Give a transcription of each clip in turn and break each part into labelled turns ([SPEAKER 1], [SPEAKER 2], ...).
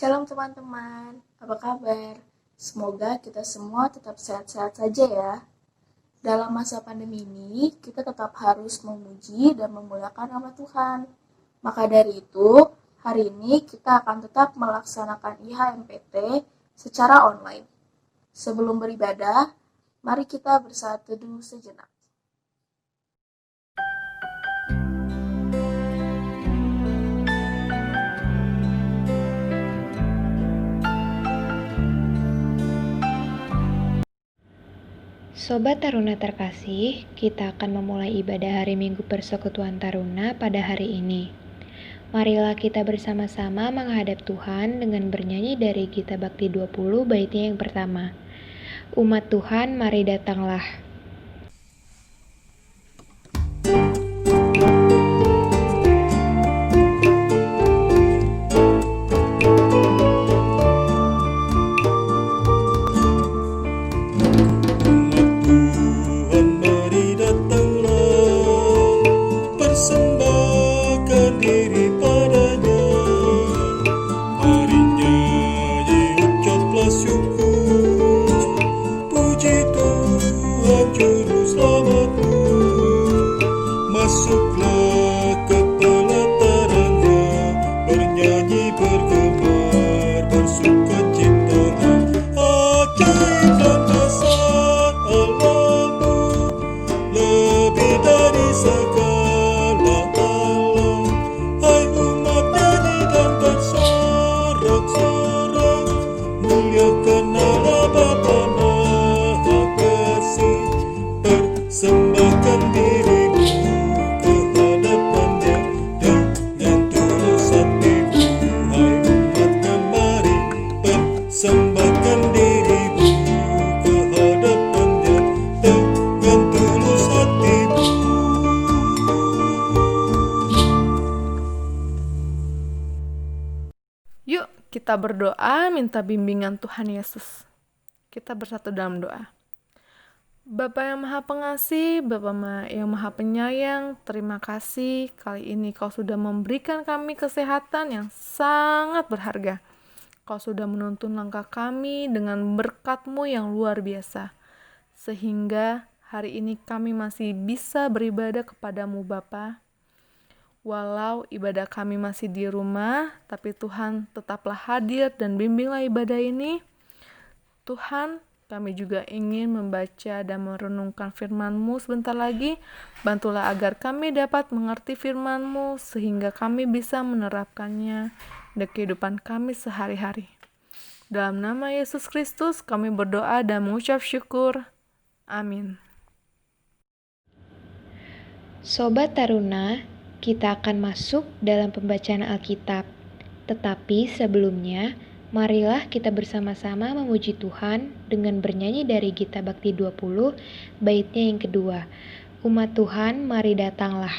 [SPEAKER 1] Shalom teman-teman, apa kabar? Semoga kita semua tetap sehat-sehat saja ya. Dalam masa pandemi ini, kita tetap harus memuji dan memuliakan nama Tuhan. Maka dari itu, hari ini kita akan tetap melaksanakan IHMPT secara online. Sebelum beribadah, mari kita bersaat teduh sejenak.
[SPEAKER 2] Sobat Taruna terkasih, kita akan memulai ibadah hari Minggu Persekutuan Taruna pada hari ini. Marilah kita bersama-sama menghadap Tuhan dengan bernyanyi dari Gita Bakti 20 baitnya yang pertama. Umat Tuhan, mari datanglah.
[SPEAKER 3] Yuk kita berdoa minta bimbingan Tuhan Yesus. Kita bersatu dalam doa. Bapa yang Maha Pengasih, Bapa yang Maha Penyayang, terima kasih kali ini Kau sudah memberikan kami kesehatan yang sangat berharga. Kau sudah menuntun langkah kami dengan berkat-Mu yang luar biasa. Sehingga hari ini kami masih bisa beribadah kepadamu Bapa. Walau ibadah kami masih di rumah, tapi Tuhan tetaplah hadir dan bimbinglah ibadah ini. Tuhan, kami juga ingin membaca dan merenungkan firman-Mu sebentar lagi. Bantulah agar kami dapat mengerti firman-Mu sehingga kami bisa menerapkannya di kehidupan kami sehari-hari. Dalam nama Yesus Kristus kami berdoa dan mengucap syukur. Amin.
[SPEAKER 2] Sobat Taruna, kita akan masuk dalam pembacaan Alkitab. Tetapi sebelumnya, marilah kita bersama-sama memuji Tuhan dengan bernyanyi dari Gita Bakti 20, baitnya yang kedua. Umat Tuhan, mari datanglah.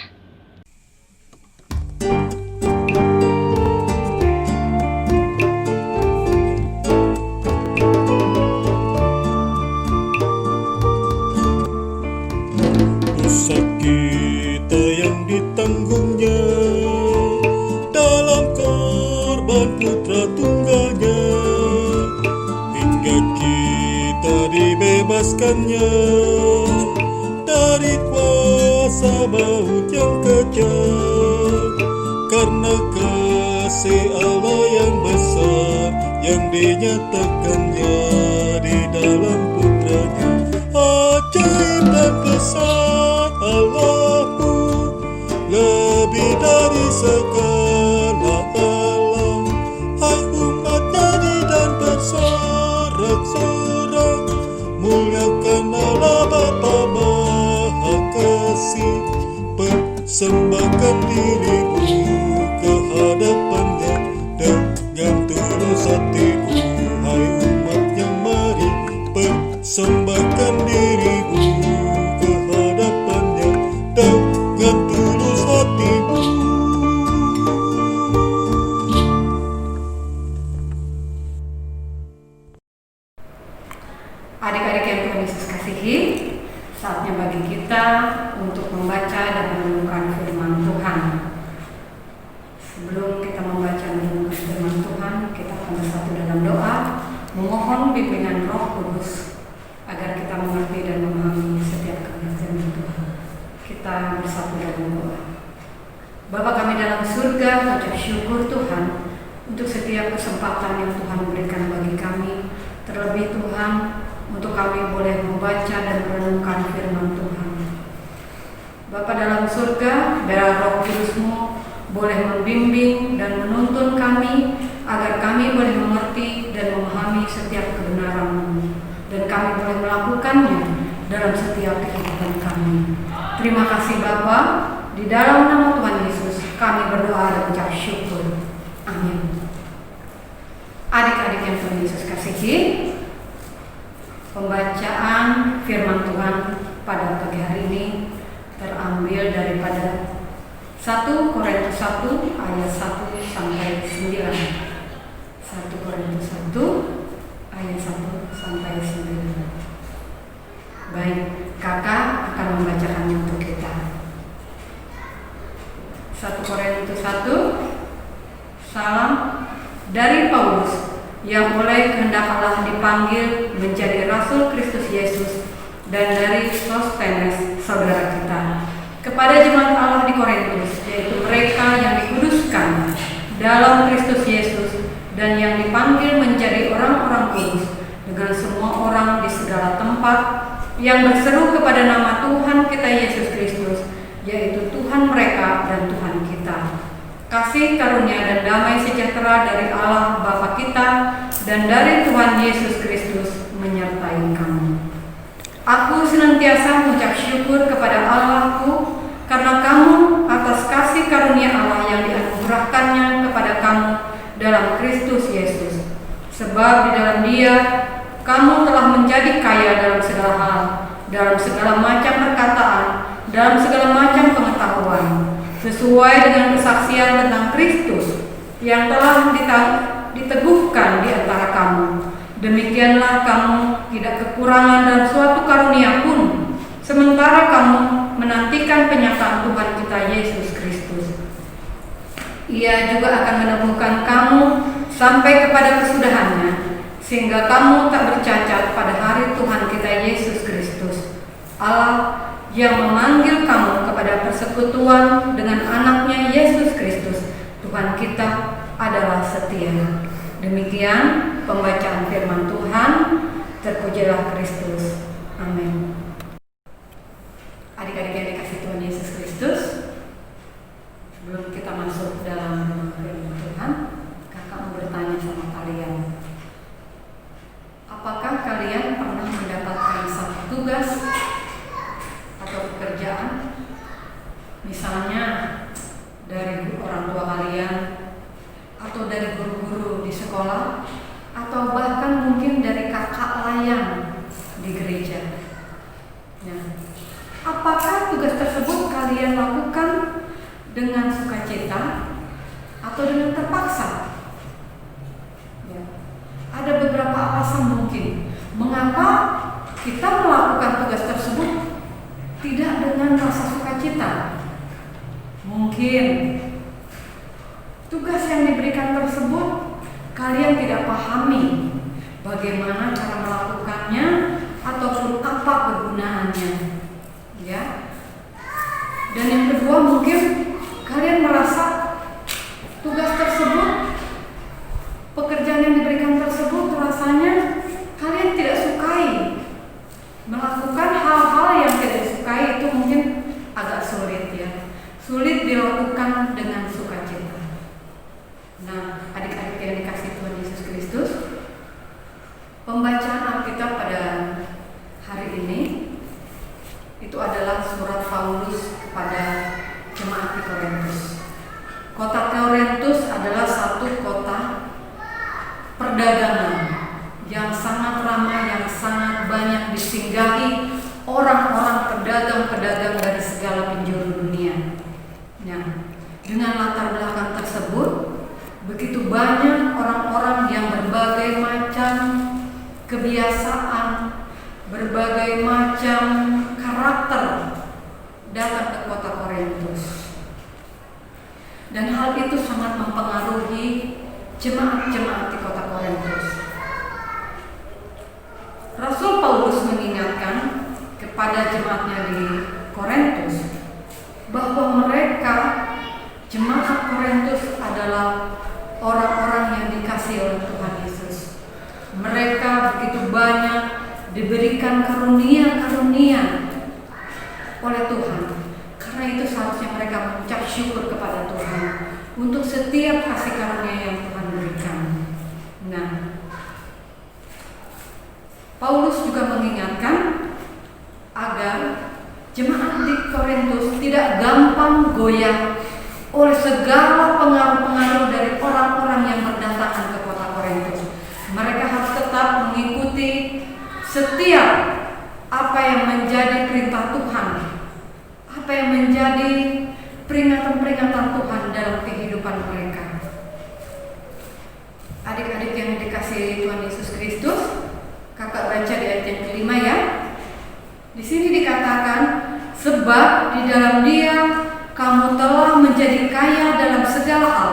[SPEAKER 4] Dosa kita yang ditanggungnya dalam korban putra tunggalnya, hingga kita dibebaskannya dari kuasa maut yang kejam. Karena kasih Allah yang besar yang dinyatakannya di dalam putranya, ajaib dan besar Allahmu, lebih dari segala alam. Hai umat, nyanyi dan bersorak-sorak, muliakan Allah Bapa Maha Kasih. Persembahkan dirimu ke hadapannya dengan tulus hatimu. Hai umatnya, mari persembahkan dirimu ke hadapannya dengan tulus hatimu.
[SPEAKER 5] Adik-adik yang Tuhan Yesus kasihi, saatnya bagi kita untuk membaca dan merenungkan firman Tuhan. Sebelum kita membaca dan merenungkan firman Tuhan, kita akan bimbingan Roh Kudus agar kita mengerti dan memahami setiap kebenaran Tuhan. Kita bersatu dalam doa. Bapa kami dalam surga, ucap syukur Tuhan untuk setiap kesempatan yang Tuhan berikan bagi kami. Terlebih Tuhan, untuk kami boleh membaca dan merenungkan firman Tuhan. Bapa dalam surga, biarlah Roh Kudus-Mu boleh membimbing dan menuntun kami agar kami boleh mengerti dan memahami setiap kebenaran-Mu dan kami boleh melakukannya dalam setiap kehidupan kami. Terima kasih Bapa, di dalam nama Tuhan Yesus kami berdoa dan ucap syukur. Amin. Adik-adik yang Tuhan Yesus kasihi, pembacaan firman Tuhan pada pagi hari ini terambil daripada 1 Korintus 1 ayat 1 sampai 9. 1 Korintus 1 ayat 1 sampai 9. Baik, kakak akan membacakannya untuk kita. 1 Korintus 1. Salam dari Paulus yang oleh kehendak Allah dipanggil menjadi Rasul Kristus Yesus, dan dari Sostenes saudara kita, kepada jemaat Allah di Korintus, yaitu mereka yang dikuduskan dalam Kristus Yesus dan yang dipanggil menjadi orang-orang kudus, dengan semua orang di segala tempat yang berseru kepada nama Tuhan kita Yesus Kristus, yaitu Tuhan mereka dan Tuhan kita. Kasih karunia dan damai sejahtera dari Allah Bapa kita dan dari Tuhan Yesus Kristus menyertai kamu. Aku senantiasa mengucap syukur kepada Allahku karena kamu atas kasih karunia Allah yang dianugerahkannya kepada kamu dalam Kristus Yesus. Sebab di dalam Dia kamu telah menjadi kaya dalam segala hal, dalam segala macam perkataan, dalam segala macam pengetahuan, sesuai dengan kesaksian tentang Kristus yang telah diteguhkan di antara kamu. Demikianlah kamu tidak kekurangan dalam suatu karunia pun, sementara kamu menantikan penyataan Tuhan kita Yesus Kristus. Ia juga akan menemukan kamu sampai kepada kesudahannya, sehingga kamu tak bercacat pada hari Tuhan kita Yesus Kristus. Allah yang memanggil kamu kepada persekutuan dengan anaknya Yesus Kristus, Tuhan kita, adalah setia. Demikian pembacaan firman Tuhan. Terpujilah Kristus. Amin. Adik-adik yang dikasihi Tuhan Yesus Kristus, sebelum kita masuk dalam firman Tuhan, kakak mau bertanya sama kalian. Apakah kalian pernah mendapatkan satu tugas atau pekerjaan, misalnya dari orang tua kalian, atau dari guru-guru di sekolah, atau bahkan mungkin dari kakak layang di gereja? Nah, apakah tugas tersebut kalian lakukan dengan sukacita atau dengan terpaksa? Ya. Ada beberapa alasan mungkin mengapa kita melakukan tugas tersebut tidak dengan rasa sukacita. Mungkin tugas yang diberikan tersebut kalian tidak pahami bagaimana cara melakukannya ataupun apa kegunaannya, ya. Dan yang kedua, mungkin kalian merasa tugas tersebut, pekerjaan yang diberikan tersebut rasanya kalian tidak sukai. Melakukan hal-hal yang tidak disukai itu mungkin agak sulit, ya. Sulit dilakukan dengan sukacita. Nah, adik-adik yang dikasihi Tuhan Yesus Kristus, pembacaan Alkitab pada hari ini itu adalah surat Paulus kepada jemaat di Korintus. Kota Korintus adalah satu kota perdagangan yang sangat ramai, yang sangat banyak disinggahi orang-orang pedagang-pedagang dari segala penjuru dunia. Nah, dengan latar belakang tersebut, begitu banyak orang-orang yang berbagai macam kebiasaan, berbagai macam karakter datang ke kota Korintus. Dan hal itu sangat mempengaruhi jemaat-jemaat di kota Korintus. Rasul Paulus mengingatkan kepada jemaatnya di Korintus bahwa mereka, jemaat Korintus, adalah orang-orang yang dikasihi oleh Tuhan Yesus. Mereka begitu banyak diberikan karunia-karunia oleh Tuhan. Karena itu seharusnya mereka mengucap syukur kepada Tuhan untuk setiap kasih karunia yang Tuhan berikan. Nah, Paulus juga mengingatkan agar jemaat di Korintus tidak gampang goyah oleh segala pengaruh-pengaruh dari orang-orang yang berdatangan ke kota Korintus. Mereka harus tetap mengikuti setiap apa yang menjadi perintah Tuhan, apa yang menjadi peringatan-peringatan Tuhan dalam kehidupan mereka. Adik-adik yang dikasihi Tuhan Yesus Kristus, kakak baca di ayat yang kelima ya. Di sini dikatakan, sebab di dalam Dia kamu telah menjadi kaya dalam segala hal,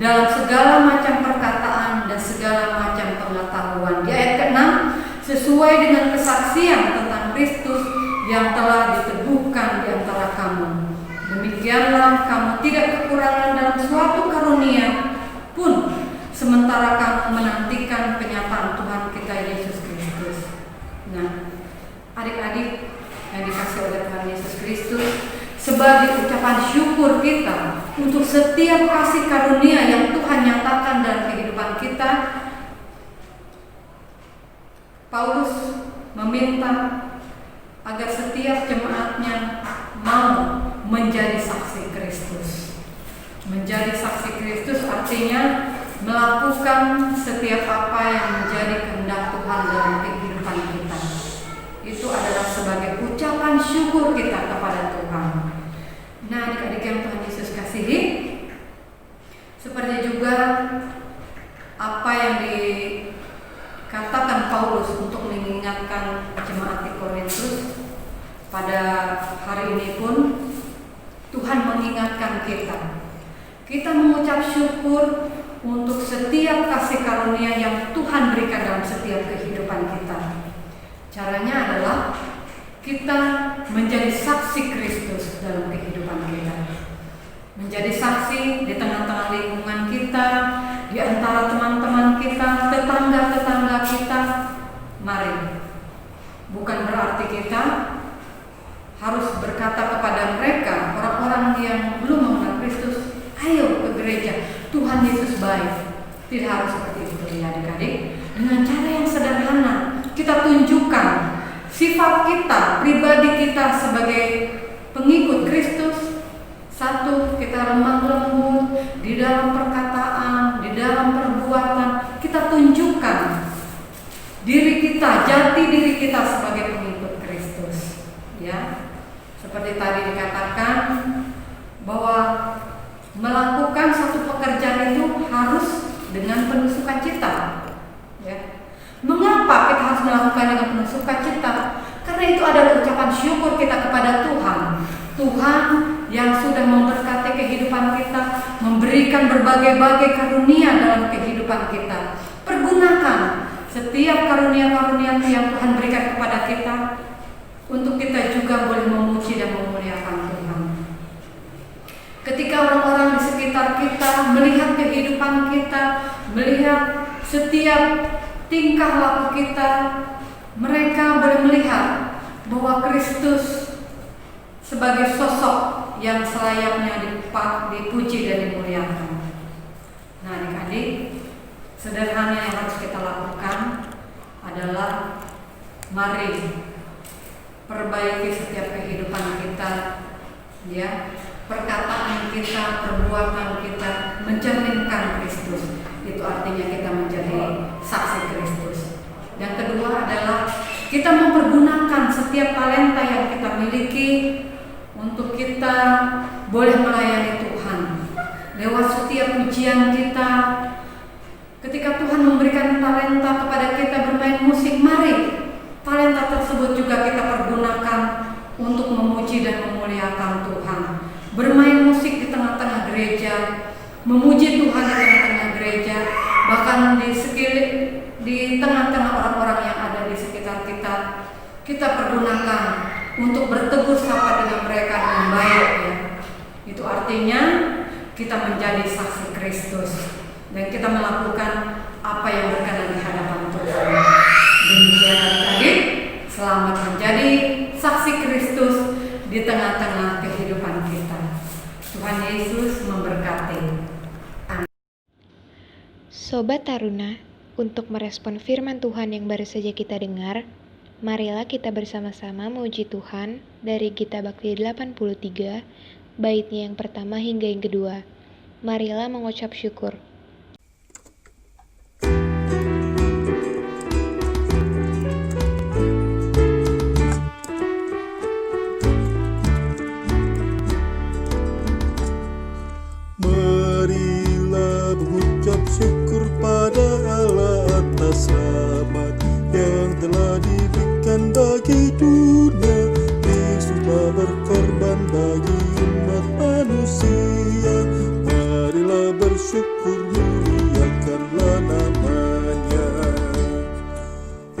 [SPEAKER 5] dalam segala macam perkataan dan segala macam pengetahuan. Di ayat ke-6, sesuai dengan kesaksian tentang Kristus yang telah diteguhkan di antara kamu. Demikianlah kamu tidak kekurangan dalam suatu karunia pun, sementara kamu menantikan kenyataan Tuhan kita Yesus Kristus. Nah, adik-adik yang dikasihi oleh Tuhan Yesus Kristus, sebagai ucapan syukur kita untuk setiap kasih karunia yang Tuhan nyatakan dalam kehidupan kita, Paulus meminta agar setiap jemaatnya mau menjadi saksi Kristus. Menjadi saksi Kristus artinya melakukan setiap apa yang menjadi kehendak Tuhan dalam kehidupan kita. Itu adalah sebagai ucapan syukur kita kepada Tuhan. Nah, adik-adik yang Tuhan Yesus kasihi, seperti juga apa yang dikatakan Paulus untuk mengingatkan jemaat di Korintus, pada hari ini pun Tuhan mengingatkan kita. Kita mengucap syukur untuk setiap kasih karunia yang Tuhan berikan dalam setiap kehidupan kita. Caranya adalah kita menjadi saksi Kristus dalam kehidupan kita. Menjadi saksi di tengah-tengah lingkungan kita, di antara teman-teman kita, tetangga-tetangga kita. Mari, bukan berarti kita harus berkata kepada mereka, orang-orang yang belum mengenal Kristus, ayo ke gereja, Tuhan Yesus baik. Tidak harus seperti itu ya adik-adik. Dengan cara yang sederhana, kita tunjukkan sifat kita, pribadi kita sebagai pengikut Kristus. Satu, kita lemah lembut di dalam perkataan, di dalam perbuatan. Kita tunjukkan diri kita, jati diri kita sebagai pengikut Kristus. Ya, seperti tadi dikatakan bahwa melakukan satu pekerjaan itu harus dengan penuh sukacita. Ya. Mengapa kita harus melakukan dengan penuh sukacita? Karena itu adalah ucapan syukur kita kepada Tuhan. Tuhan yang sudah memberkati kehidupan kita, memberikan berbagai-bagai karunia dalam kehidupan kita. Pergunakan setiap karunia-karunia yang Tuhan berikan kepada kita untuk kita juga boleh memuji dan memuliakan Tuhan. Ketika orang-orang di sekitar kita melihat kehidupan kita, melihat setiap tingkah laku kita, mereka boleh melihat bahwa Kristus sebagai sosok yang selayaknya dipuji dan dimuliakan. Nah, adik-adik, sederhana yang harus kita lakukan adalah mari perbaiki setiap kehidupan kita, ya, perkataan kita, perbuatan kita mencerminkan Kristus. Itu artinya kita menjadi saksi Kristus. Yang kedua adalah kita mempergunakan setiap talenta yang kita miliki untuk kita boleh melayani Tuhan. Lewat setiap ujian kita, ketika Tuhan memberikan talenta kepada kita bermain musik, mari talenta tersebut juga kita pergunakan untuk memuji dan memuliakan Tuhan. Bermain musik di tengah-tengah gereja, memuji Tuhan di tengah-tengah gereja, bahkan di tengah-tengah orang-orang yang ada di sekitar kita pergunakan untuk bertegur sapa dengan mereka dengan baik ya. Itu artinya kita menjadi saksi Kristus dan kita melakukan apa yang berkenan di hadapan Tuhan. Demikian adik-adik, selamat menjadi saksi Kristus di tengah-tengah kehidupan kita. Tuhan Yesus memberkati.
[SPEAKER 2] Sobat Taruna, untuk merespon firman Tuhan yang baru saja kita dengar, marilah kita bersama-sama memuji Tuhan dari Gita Bakti 83, baitnya yang pertama hingga yang kedua. Marilah mengucap syukur.
[SPEAKER 4] Marilah mengucap syukur pada Allah atas rahmat yang telah diberikan bagi dunia. Yesus telah berkorban bagi umat manusia. Marilah bersyukur, muliakanlah namanya.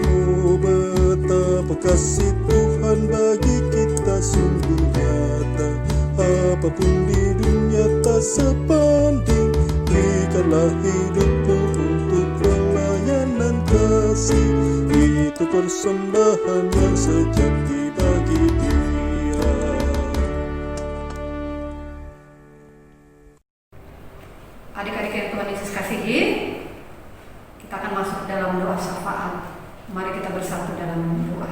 [SPEAKER 4] Oh, betapa kasih Tuhan bagi kita sungguh nyata. Apapun di dunia tak sebanding. Berikanlah hidupmu untuk pelayanan kasih. Itu persembahan yang sejati bagi Dia.
[SPEAKER 5] Adik-adik yang Tuhan Yesus kasihi, kita akan masuk dalam doa syafaat. Mari kita bersatu dalam doa.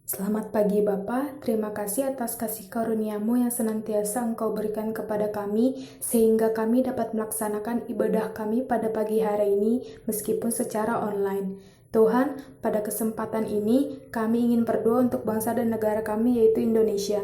[SPEAKER 6] Selamat pagi Bapa, terima kasih atas kasih karunia-Mu yang senantiasa Engkau berikan kepada kami, sehingga kami dapat melaksanakan ibadah kami pada pagi hari ini, meskipun secara online. Tuhan, pada kesempatan ini, kami ingin berdoa untuk bangsa dan negara kami, yaitu Indonesia.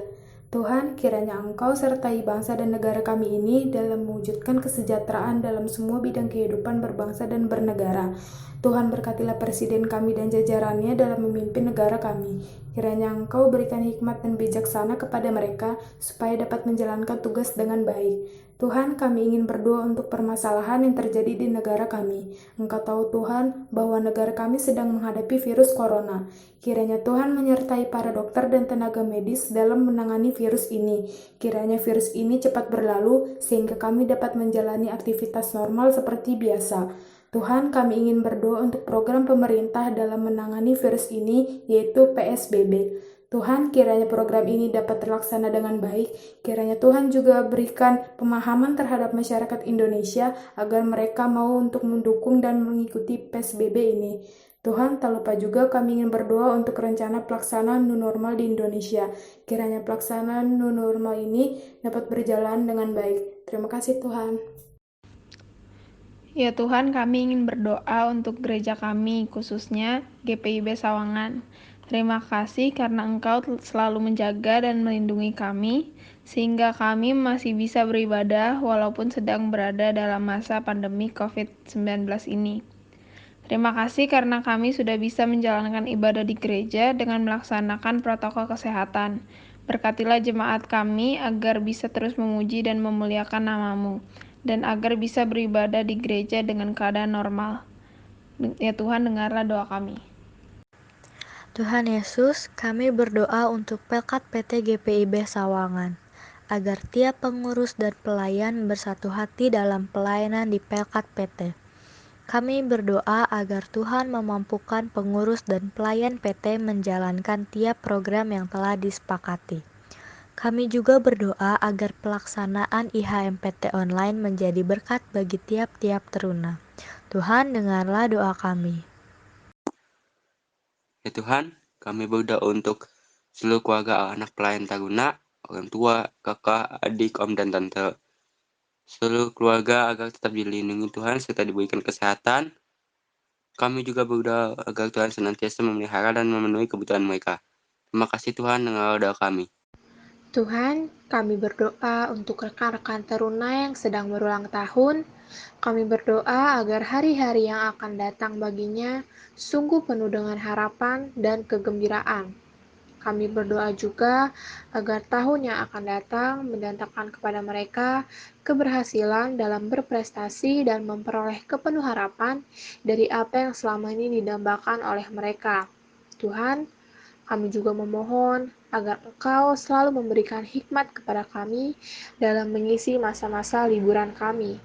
[SPEAKER 6] Tuhan, kiranya Engkau sertai bangsa dan negara kami ini dalam mewujudkan kesejahteraan dalam semua bidang kehidupan berbangsa dan bernegara. Tuhan, berkatilah Presiden kami dan jajarannya dalam memimpin negara kami. Kiranya Engkau berikan hikmat dan bijaksana kepada mereka, supaya dapat menjalankan tugas dengan baik. Tuhan, kami ingin berdoa untuk permasalahan yang terjadi di negara kami. Engkau tahu Tuhan, bahwa negara kami sedang menghadapi virus corona. Kiranya Tuhan menyertai para dokter dan tenaga medis dalam menangani virus ini. Kiranya virus ini cepat berlalu, sehingga kami dapat menjalani aktivitas normal seperti biasa. Tuhan, kami ingin berdoa untuk program pemerintah dalam menangani virus ini, yaitu PSBB. Tuhan, kiranya program ini dapat terlaksana dengan baik. Kiranya Tuhan juga berikan pemahaman terhadap masyarakat Indonesia agar mereka mau untuk mendukung dan mengikuti PSBB ini. Tuhan, tak lupa juga kami ingin berdoa untuk rencana pelaksanaan new normal di Indonesia. Kiranya pelaksanaan new normal ini dapat berjalan dengan baik. Terima kasih Tuhan.
[SPEAKER 7] Ya Tuhan, kami ingin berdoa untuk gereja kami, khususnya GPIB Sawangan. Terima kasih karena Engkau selalu menjaga dan melindungi kami, sehingga kami masih bisa beribadah walaupun sedang berada dalam masa pandemi COVID-19 ini. Terima kasih karena kami sudah bisa menjalankan ibadah di gereja dengan melaksanakan protokol kesehatan. Berkatilah jemaat kami agar bisa terus memuji dan memuliakan nama-Mu, dan agar bisa beribadah di gereja dengan keadaan normal. Ya Tuhan, dengarlah doa kami.
[SPEAKER 8] Tuhan Yesus, kami berdoa untuk Pelkat PT GPIB Sawangan, agar tiap pengurus dan pelayan bersatu hati dalam pelayanan di Pelkat PT. Kami berdoa agar Tuhan memampukan pengurus dan pelayan PT menjalankan tiap program yang telah disepakati. Kami juga berdoa agar pelaksanaan IHMPT online menjadi berkat bagi tiap-tiap teruna. Tuhan, dengarlah doa kami.
[SPEAKER 9] Ya Tuhan, kami berdoa untuk seluruh keluarga anak pelayan Taruna, orang tua, kakak, adik, om, dan tante. Seluruh keluarga agar tetap dilindungi Tuhan serta diberikan kesehatan. Kami juga berdoa agar Tuhan senantiasa memelihara dan memenuhi kebutuhan mereka. Terima kasih Tuhan, dengarlah doa kami.
[SPEAKER 2] Tuhan, kami berdoa untuk rekan-rekan teruna yang sedang berulang tahun. Kami berdoa agar hari-hari yang akan datang baginya sungguh penuh dengan harapan dan kegembiraan.
[SPEAKER 10] Kami berdoa juga agar tahun yang akan datang mendatangkan kepada mereka keberhasilan dalam berprestasi dan memperoleh kepenuh harapan dari apa yang selama ini didambakan oleh mereka. Tuhan, kami juga memohon agar Engkau selalu memberikan hikmat kepada kami dalam mengisi masa-masa liburan kami.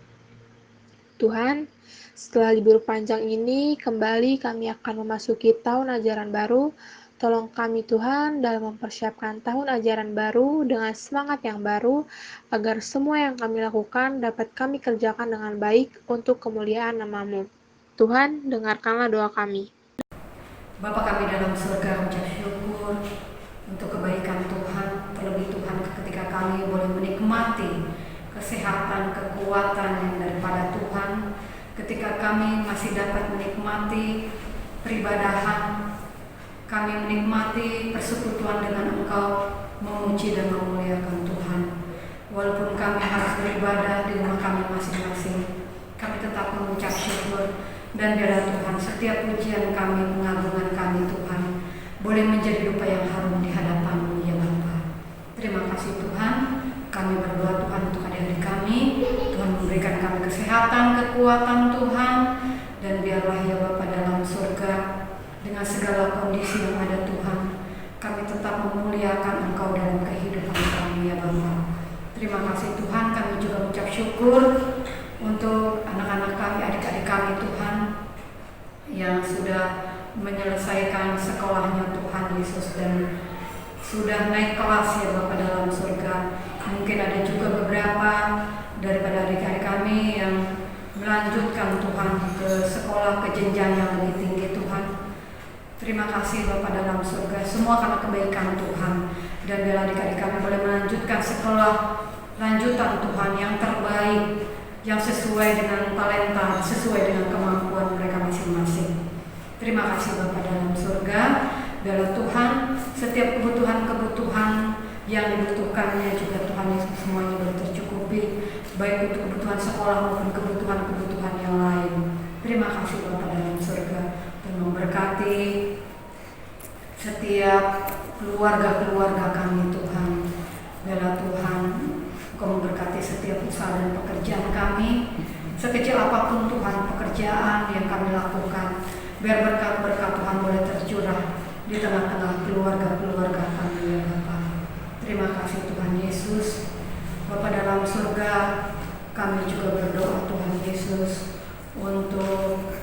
[SPEAKER 10] Tuhan, setelah libur panjang ini, kembali kami akan memasuki tahun ajaran baru. Tolong kami Tuhan dalam mempersiapkan tahun ajaran baru dengan semangat yang baru, agar semua yang kami lakukan dapat kami kerjakan dengan baik untuk kemuliaan nama-Mu. Tuhan, dengarkanlah doa kami.
[SPEAKER 5] Bapa kami dalam surga, mengucap syukur untuk kebaikan Tuhan, terlebih Tuhan ketika kami boleh menikmati kesehatan, kekuatan yang daripada Tuhan, ketika kami masih dapat menikmati peribadahan, kami menikmati persekutuan dengan Engkau, memuji dan memuliakan Tuhan. Walaupun kami harus beribadah di rumah kami masing-masing, kami tetap mengucap syukur. Dan biarlah Tuhan, setiap pujian kami, pengagungan kami Tuhan, boleh menjadi rupa yang harum di hadapan-Mu ya Bapa. Terima kasih Tuhan, kami berdoa Tuhan untuk adik-adik kami, Tuhan memberikan kami kesehatan, kekuatan Tuhan, dan biarlah ya Bapa dalam surga, dengan segala kondisi yang ada Tuhan, kami tetap memuliakan Engkau dalam kehidupan kami ya Bapa. Terima kasih Tuhan, kami juga mengucap syukur untuk anak-anak kami, adik-adik kami Tuhan, yang sudah menyelesaikan sekolahnya Tuhan Yesus dan sudah naik kelas ya Bapa dalam surga. Mungkin ada juga beberapa daripada adik-adik kami yang melanjutkan Tuhan ke sekolah, ke jenjang yang lebih tinggi Tuhan. Terima kasih Bapa dalam surga, semua karena kebaikan Tuhan. Dan biar adik-adik kami boleh melanjutkan sekolah lanjutan Tuhan yang terbaik, yang sesuai dengan talenta, sesuai dengan kemampuan mereka masing-masing. Terima kasih Bapa dalam surga. Biarlah Tuhan, setiap kebutuhan-kebutuhan yang dibutuhkannya juga Tuhan Yesus semuanya boleh tercukupi, baik untuk kebutuhan sekolah maupun kebutuhan-kebutuhan yang lain. Terima kasih Bapa dalam surga, dan memberkati setiap keluarga-keluarga kami Tuhan. Biarlah Tuhan, Engkau memberkati setiap usaha dan pekerjaan kami, sekecil apapun Tuhan pekerjaan yang kami lakukan, biar berkat-berkat Tuhan boleh tercurah di tengah-tengah keluarga-keluarga kami ya Bapa. Terima kasih Tuhan Yesus. Bapa dalam surga, kami juga berdoa Tuhan Yesus untuk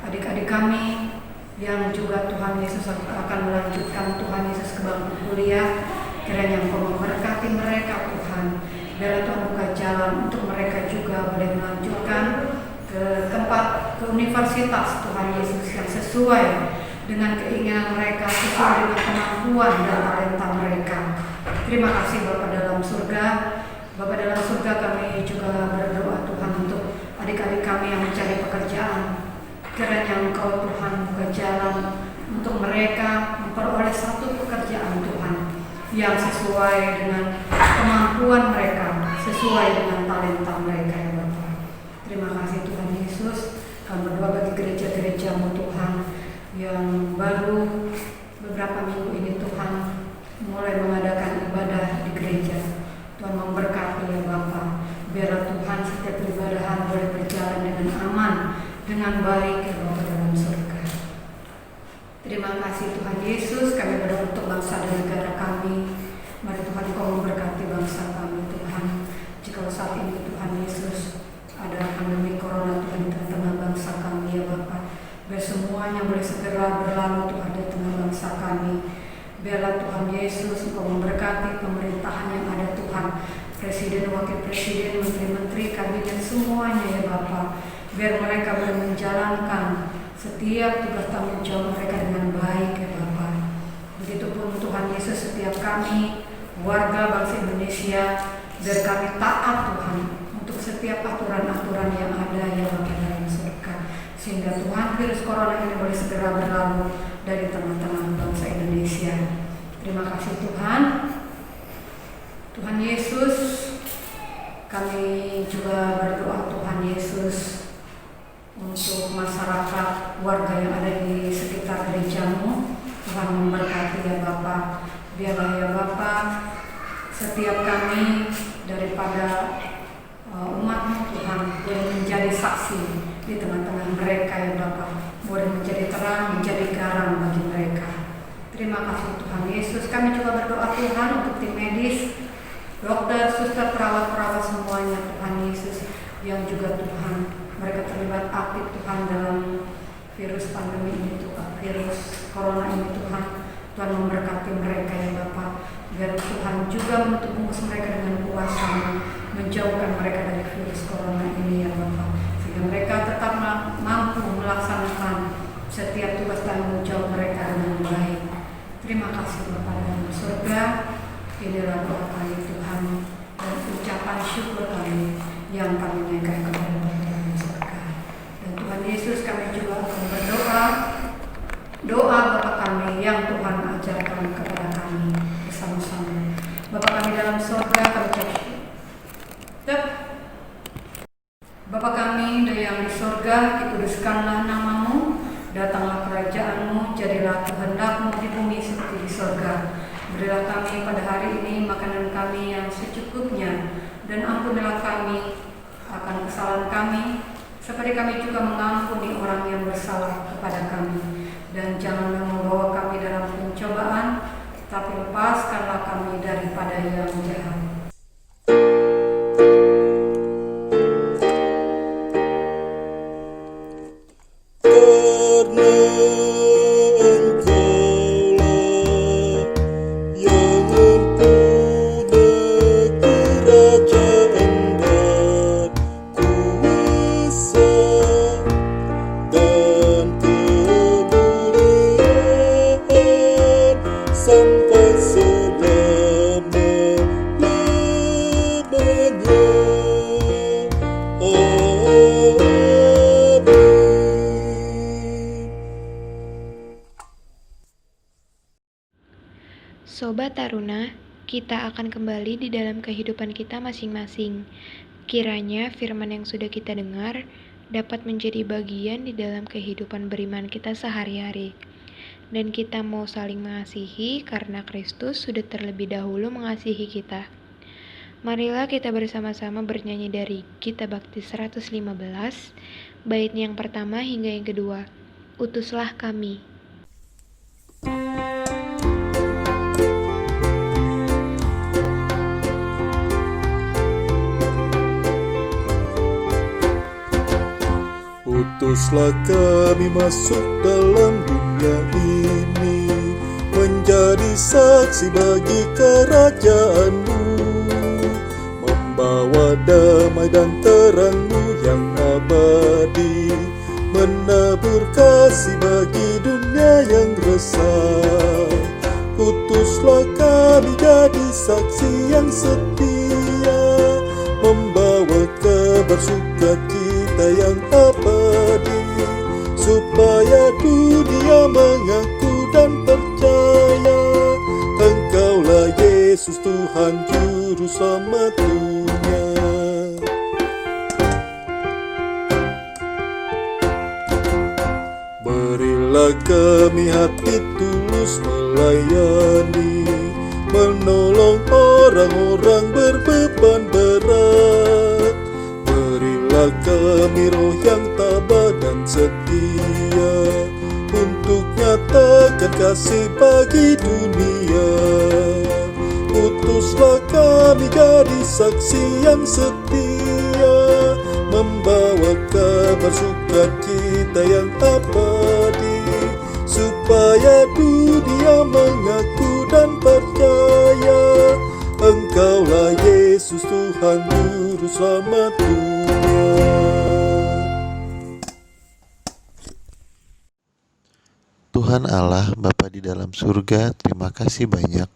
[SPEAKER 5] adik-adik kami yang juga Tuhan Yesus akan melanjutkan Tuhan Yesus ke bangku kuliah. Kiranya Engkau memberkati mereka Tuhan. Biarlah Tuhan buka jalan untuk mereka juga boleh melanjutkan ke tempat, ke universitas Tuhan Yesus yang sesuai dengan keinginan mereka, sesuai dengan kemampuan dan talenta mereka. Terima kasih Bapa dalam surga. Bapa dalam surga, kami juga berdoa Tuhan untuk adik-adik kami yang mencari pekerjaan. Kiranya Engkau Tuhan buka jalan untuk mereka memperoleh satu pekerjaan Tuhan yang sesuai dengan kemampuan mereka, sesuai dengan talenta mereka ya Bapa. Terima kasih Tuhan Yesus. Kami berdoa bagi gereja-gereja-Mu Tuhan yang baru beberapa minggu ini Tuhan mulai mengadakan ibadah di gereja. Tuhan memberkati ya Bapa. Biarlah Tuhan setiap peribadahan boleh berjalan dengan aman, dengan baik ya Bapa dalam surga. Terima kasih Tuhan Yesus. Kami berdoa untuk bangsa dan negara kami. Mari Tuhan Engkau memberkati bangsa kami Tuhan. Jika saat ini Tuhan Yesus ada pandemi corona Tuhan di tengah-tengah bangsa kami ya Bapa, biar semuanya boleh segera berlalu Tuhan di tengah bangsa kami. Biarlah Tuhan Yesus Engkau memberkati pemerintahan yang ada Tuhan, presiden, wakil presiden, menteri-menteri, kabinet semuanya ya Bapa. Biar mereka boleh menjalankan setiap tugas tanggung jawab mereka dengan baik ya Bapa. Begitupun Tuhan Yesus, setiap kami warga bangsa Indonesia, biar kami taat Tuhan untuk setiap aturan-aturan yang ada ya Bapa dalam surga, sehingga Tuhan virus corona ini boleh segera berlalu dari tengah-tengah bangsa Indonesia. Terima kasih Tuhan. Tuhan Yesus, kami juga berdoa Tuhan Yesus untuk masyarakat, warga yang ada di sekitar gereja-Mu. Tuhan Tuhan memberkati ya Bapa. Biarlah ya Bapa, setiap kami daripada umat-Mu Tuhan boleh menjadi saksi di tengah-tengah mereka ya Bapa, boleh menjadi terang, menjadi garam bagi mereka. Terima kasih Tuhan Yesus. Kami juga berdoa Tuhan untuk tim medis, dokter, suster, perawat-perawat semuanya Tuhan Yesus, yang juga Tuhan mereka terlibat aktif Tuhan dalam virus pandemi ini Tuhan, virus corona ini Tuhan. Tuhan memberkati mereka ya Bapa. Biar Tuhan juga menutup bungkus mereka dengan kuasa-Mu, menjauhkan mereka dari virus corona ini ya Bapa, sehingga mereka tetap mampu melaksanakan setiap tugas tanggung jawab mereka dengan baik. Terima kasih Bapa dalam surga. Inilah doa kami Tuhan dan ucapan syukur kami yang kami naikkan kepada Bapa dalam surga. Dan Tuhan Yesus, kami juga akan berdoa doa Bapa kami yang Tuhan ajarkan kepada kami bersama-sama. Bapa kami dalam surga, kami ucap Bapa kami yang di surga, dikuduskanlah nama-Mu, datanglah kerajaan-Mu, jadilah kehendak-Mu di bumi seperti di surga. Berilah kami pada hari ini makanan kami yang secukupnya, dan ampunilah kami akan kesalahan kami, seperti kami juga mengampuni orang yang bersalah kepada kami. Dan janganlah membawa kami dalam pencobaan, tapi lepaskanlah kami daripada yang jahat.
[SPEAKER 4] Karena Engkaulah yang mempunyai kerajaan dan kuasa dan kemuliaan sampai selama-lamanya.
[SPEAKER 2] Sobat Taruna, kita akan kembali di dalam kehidupan kita masing-masing. Kiranya firman yang sudah kita dengar dapat menjadi bagian di dalam kehidupan beriman kita sehari-hari. Dan kita mau saling mengasihi karena Kristus sudah terlebih dahulu mengasihi kita. Marilah kita bersama-sama bernyanyi dari Gita Bakti 115, bait yang pertama hingga yang kedua. Utuslah kami.
[SPEAKER 4] Utuslah kami masuk dalam dunia ini, menjadi saksi bagi kerajaan-Mu, membawa damai dan terang-Mu yang abadi, menabur kasih bagi dunia yang resah. Utuslah kami jadi saksi yang setia, membawa kabar sukacita yang abadi, supaya dunia mengaku dan percaya Engkaulah Yesus Tuhan Juru Selamat dunia. Berilah kami hati tulus melayani, menolong orang-orang berbeban berat. Berilah kami roh yang tabah dan setia, untuk nyatakan kasih bagi dunia. Utuslah kami jadi saksi yang setia, membawa kabar sukacita yang abadi, supaya dunia mengaku dan percaya Engkaulah Yesus Tuhan Juru Selamat dunia.
[SPEAKER 11] Tuhan Allah, Bapa di dalam surga, terima kasih banyak.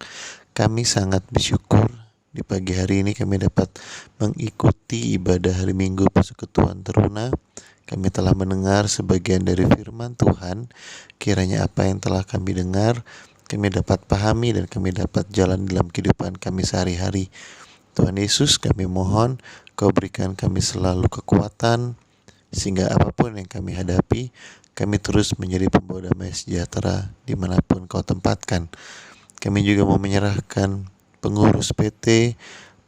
[SPEAKER 11] Kami sangat bersyukur di pagi hari ini kami dapat mengikuti ibadah hari Minggu Persekutuan Taruna. Kami telah mendengar sebagian dari firman Tuhan. Kiranya apa yang telah kami dengar, kami dapat pahami dan kami dapat jalan dalam kehidupan kami sehari-hari. Tuhan Yesus, kami mohon Kau berikan kami selalu kekuatan, sehingga apapun yang kami hadapi, kami terus menjadi pembawa damai sejahtera dimanapun Kau tempatkan. Kami juga mau menyerahkan pengurus PT,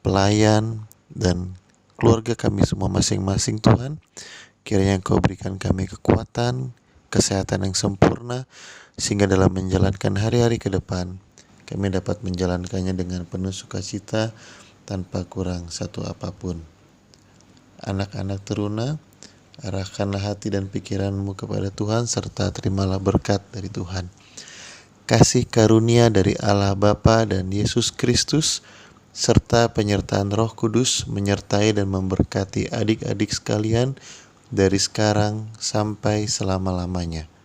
[SPEAKER 11] pelayan, dan keluarga kami semua masing-masing Tuhan. Kiranya Engkau berikan kami kekuatan, kesehatan yang sempurna, sehingga dalam menjalankan hari-hari ke depan, kami dapat menjalankannya dengan penuh sukacita tanpa kurang satu apapun. Anak-anak teruna, arahkanlah hati dan pikiranmu kepada Tuhan, serta terimalah berkat dari Tuhan. Kasih karunia dari Allah Bapa dan Yesus Kristus, serta penyertaan Roh Kudus menyertai dan memberkati adik-adik sekalian dari sekarang sampai selama-lamanya.